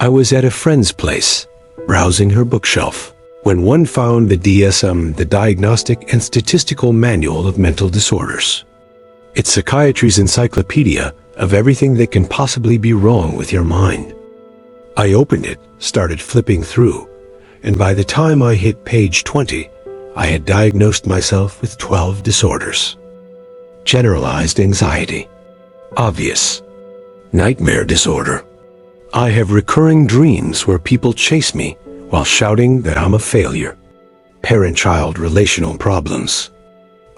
I was at a friend's place, browsing her bookshelf, when one found the DSM, the Diagnostic and Statistical Manual of Mental Disorders. It's psychiatry's encyclopedia of everything that can possibly be wrong with your mind. I opened it, started flipping through, and by the time I hit page 20, I had diagnosed myself with 12 disorders. Generalized anxiety. Obvious. Nightmare disorder. I have recurring dreams where people chase me while shouting that I'm a failure. Parent-child relational problems.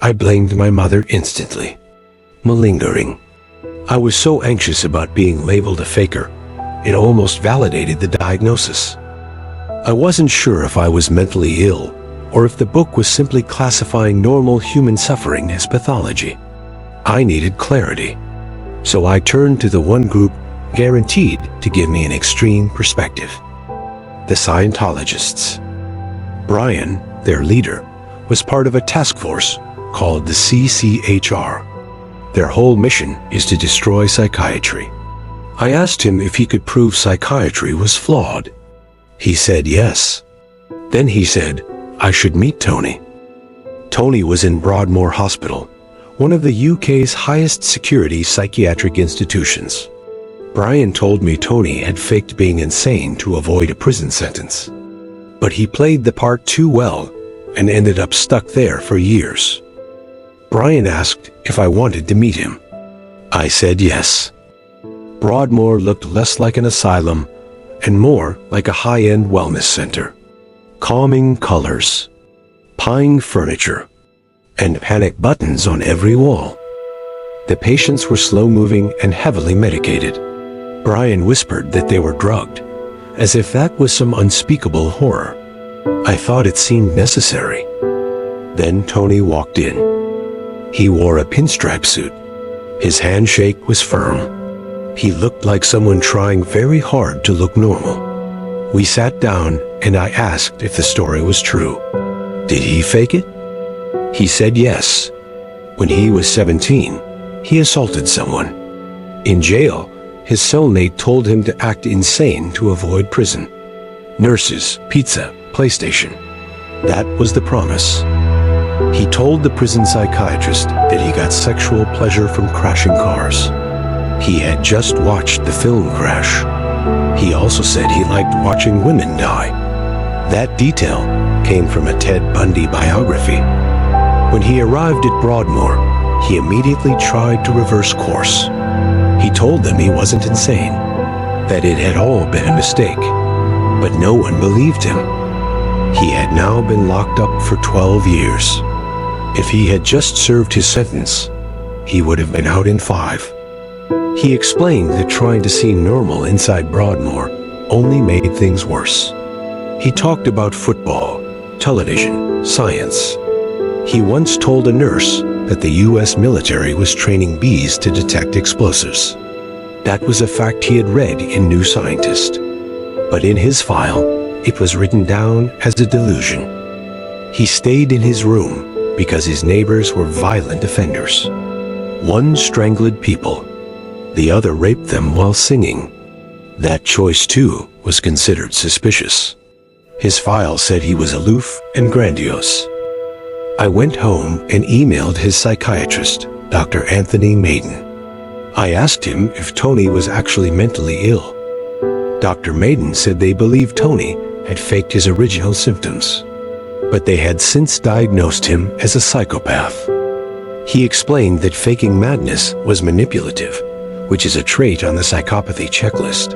I blamed my mother instantly. Malingering. I was so anxious about being labeled a faker, it almost validated the diagnosis. I wasn't sure if I was mentally ill or if the book was simply classifying normal human suffering as pathology. I needed clarity, so I turned to the one group guaranteed to give me an extreme perspective. The Scientologists. Brian, their leader, was part of a task force called the CCHR. Their whole mission is to destroy psychiatry. I asked him if he could prove psychiatry was flawed. He said yes. Then he said I should meet Tony. Tony was in Broadmoor Hospital, one of the UK's highest security psychiatric institutions. Brian told me Tony had faked being insane to avoid a prison sentence. But he played the part too well and ended up stuck there for years. Brian asked if I wanted to meet him. I said yes. Broadmoor looked less like an asylum and more like a high-end wellness center. Calming colors, pine furniture, and panic buttons on every wall. The patients were slow-moving and heavily medicated. Brian whispered that they were drugged, as if that was some unspeakable horror. I thought it seemed necessary. Then Tony walked in. He wore a pinstripe suit. His handshake was firm. He looked like someone trying very hard to look normal. We sat down and I asked if the story was true. Did he fake it? He said yes. When he was 17, he assaulted someone. In jail, his cellmate told him to act insane to avoid prison. Nurses, pizza, PlayStation. That was the promise. He told the prison psychiatrist that he got sexual pleasure from crashing cars. He had just watched the film Crash. He also said he liked watching women die. That detail came from a Ted Bundy biography. When he arrived at Broadmoor, he immediately tried to reverse course. He told them he wasn't insane, that it had all been a mistake, but no one believed him. He had now been locked up for 12 years. If he had just served his sentence, he would have been out in 5. He explained that trying to seem normal inside Broadmoor only made things worse. He talked about football, television, science. He once told a nurse that the US military was training bees to detect explosives. That was a fact he had read in New Scientist. But in his file, it was written down as a delusion. He stayed in his room because his neighbors were violent offenders. One strangled people. The other raped them while singing. That choice, too, was considered suspicious. His file said he was aloof and grandiose. I went home and emailed his psychiatrist, Dr. Anthony Maiden. I asked him if Tony was actually mentally ill. Dr. Maiden said they believed Tony had faked his original symptoms, but they had since diagnosed him as a psychopath. He explained that faking madness was manipulative, which is a trait on the Psychopathy Checklist.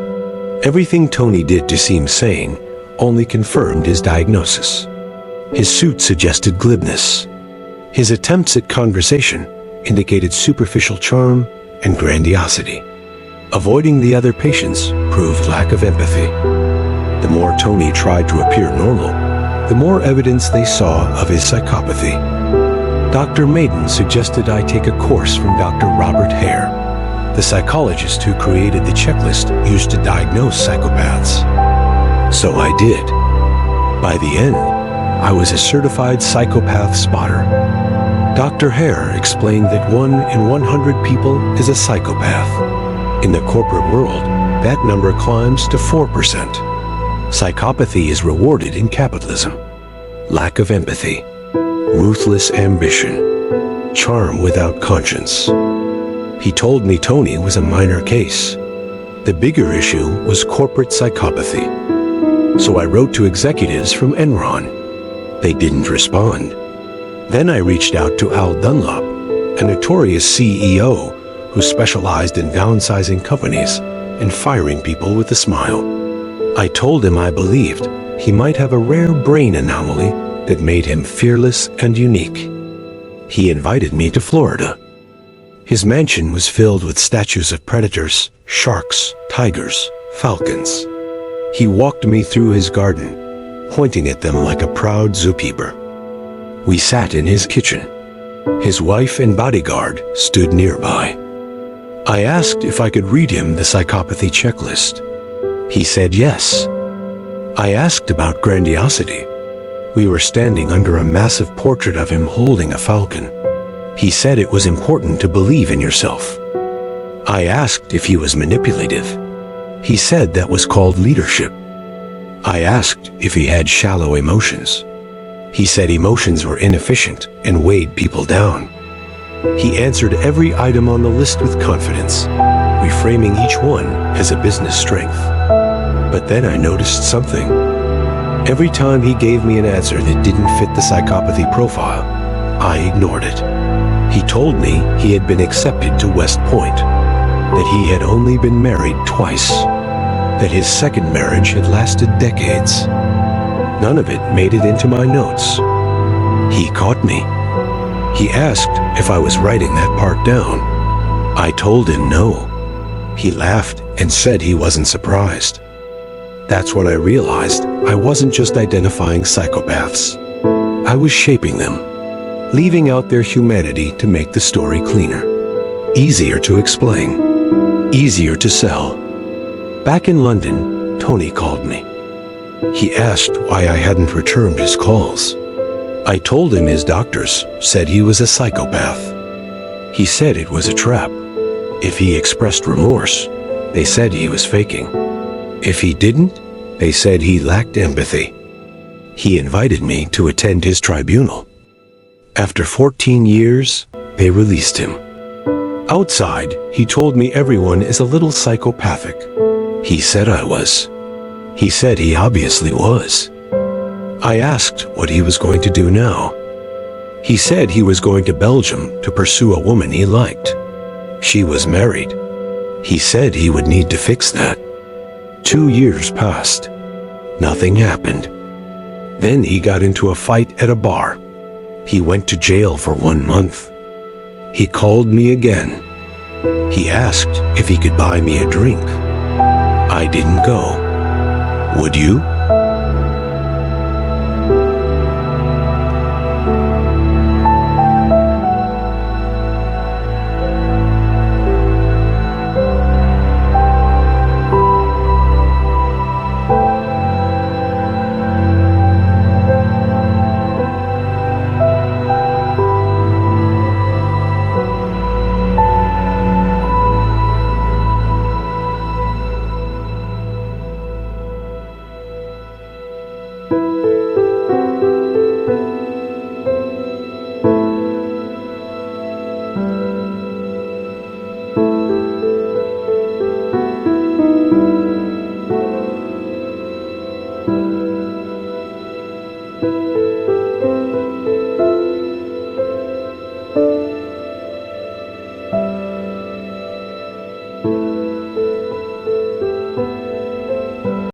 Everything Tony did to seem sane only confirmed his diagnosis. His suit suggested glibness. His attempts at conversation indicated superficial charm and grandiosity. Avoiding the other patients proved lack of empathy. The more Tony tried to appear normal, the more evidence they saw of his psychopathy. Dr. Maiden suggested I take a course from Dr. Robert Hare, the psychologist who created the checklist used to diagnose psychopaths. So I did. By the end, I was a certified psychopath spotter. Dr. Hare explained that 1 in 100 people is a psychopath. In the corporate world, that number climbs to 4%. Psychopathy is rewarded in capitalism. Lack of empathy, ruthless ambition, charm without conscience. He told me Tony was a minor case. The bigger issue was corporate psychopathy. So I wrote to executives from Enron. They didn't respond. Then I reached out to Al Dunlop, a notorious CEO who specialized in downsizing companies and firing people with a smile. I told him I believed he might have a rare brain anomaly that made him fearless and unique. He invited me to Florida. His mansion was filled with statues of predators, sharks, tigers, falcons. He walked me through his garden, pointing at them like a proud zookeeper. We sat in his kitchen. His wife and bodyguard stood nearby. I asked if I could read him the Psychopathy Checklist. He said yes. I asked about grandiosity. We were standing under a massive portrait of him holding a falcon. He said it was important to believe in yourself. I asked if he was manipulative. He said that was called leadership. I asked if he had shallow emotions. He said emotions were inefficient and weighed people down. He answered every item on the list with confidence, reframing each one as a business strength. But then I noticed something. Every time he gave me an answer that didn't fit the psychopathy profile, I ignored it. He told me he had been accepted to West Point, that he had only been married twice, that his second marriage had lasted decades. None of it made it into my notes. He caught me. He asked if I was writing that part down. I told him no. He laughed and said he wasn't surprised. That's when I realized I wasn't just identifying psychopaths. I was shaping them, leaving out their humanity to make the story cleaner, easier to explain, easier to sell. Back in London, Tony called me. He asked why I hadn't returned his calls. I told him his doctors said he was a psychopath. He said it was a trap. If he expressed remorse, they said he was faking. If he didn't, they said he lacked empathy. He invited me to attend his tribunal. After 14 years, they released him. Outside, he told me everyone is a little psychopathic. He said I was. He said he obviously was. I asked what he was going to do now. He said he was going to Belgium to pursue a woman he liked. She was married. He said he would need to fix that. 2 years passed. Nothing happened. Then he got into a fight at a bar. He went to jail for 1 month. He called me again. He asked if he could buy me a drink. I didn't go. Would you?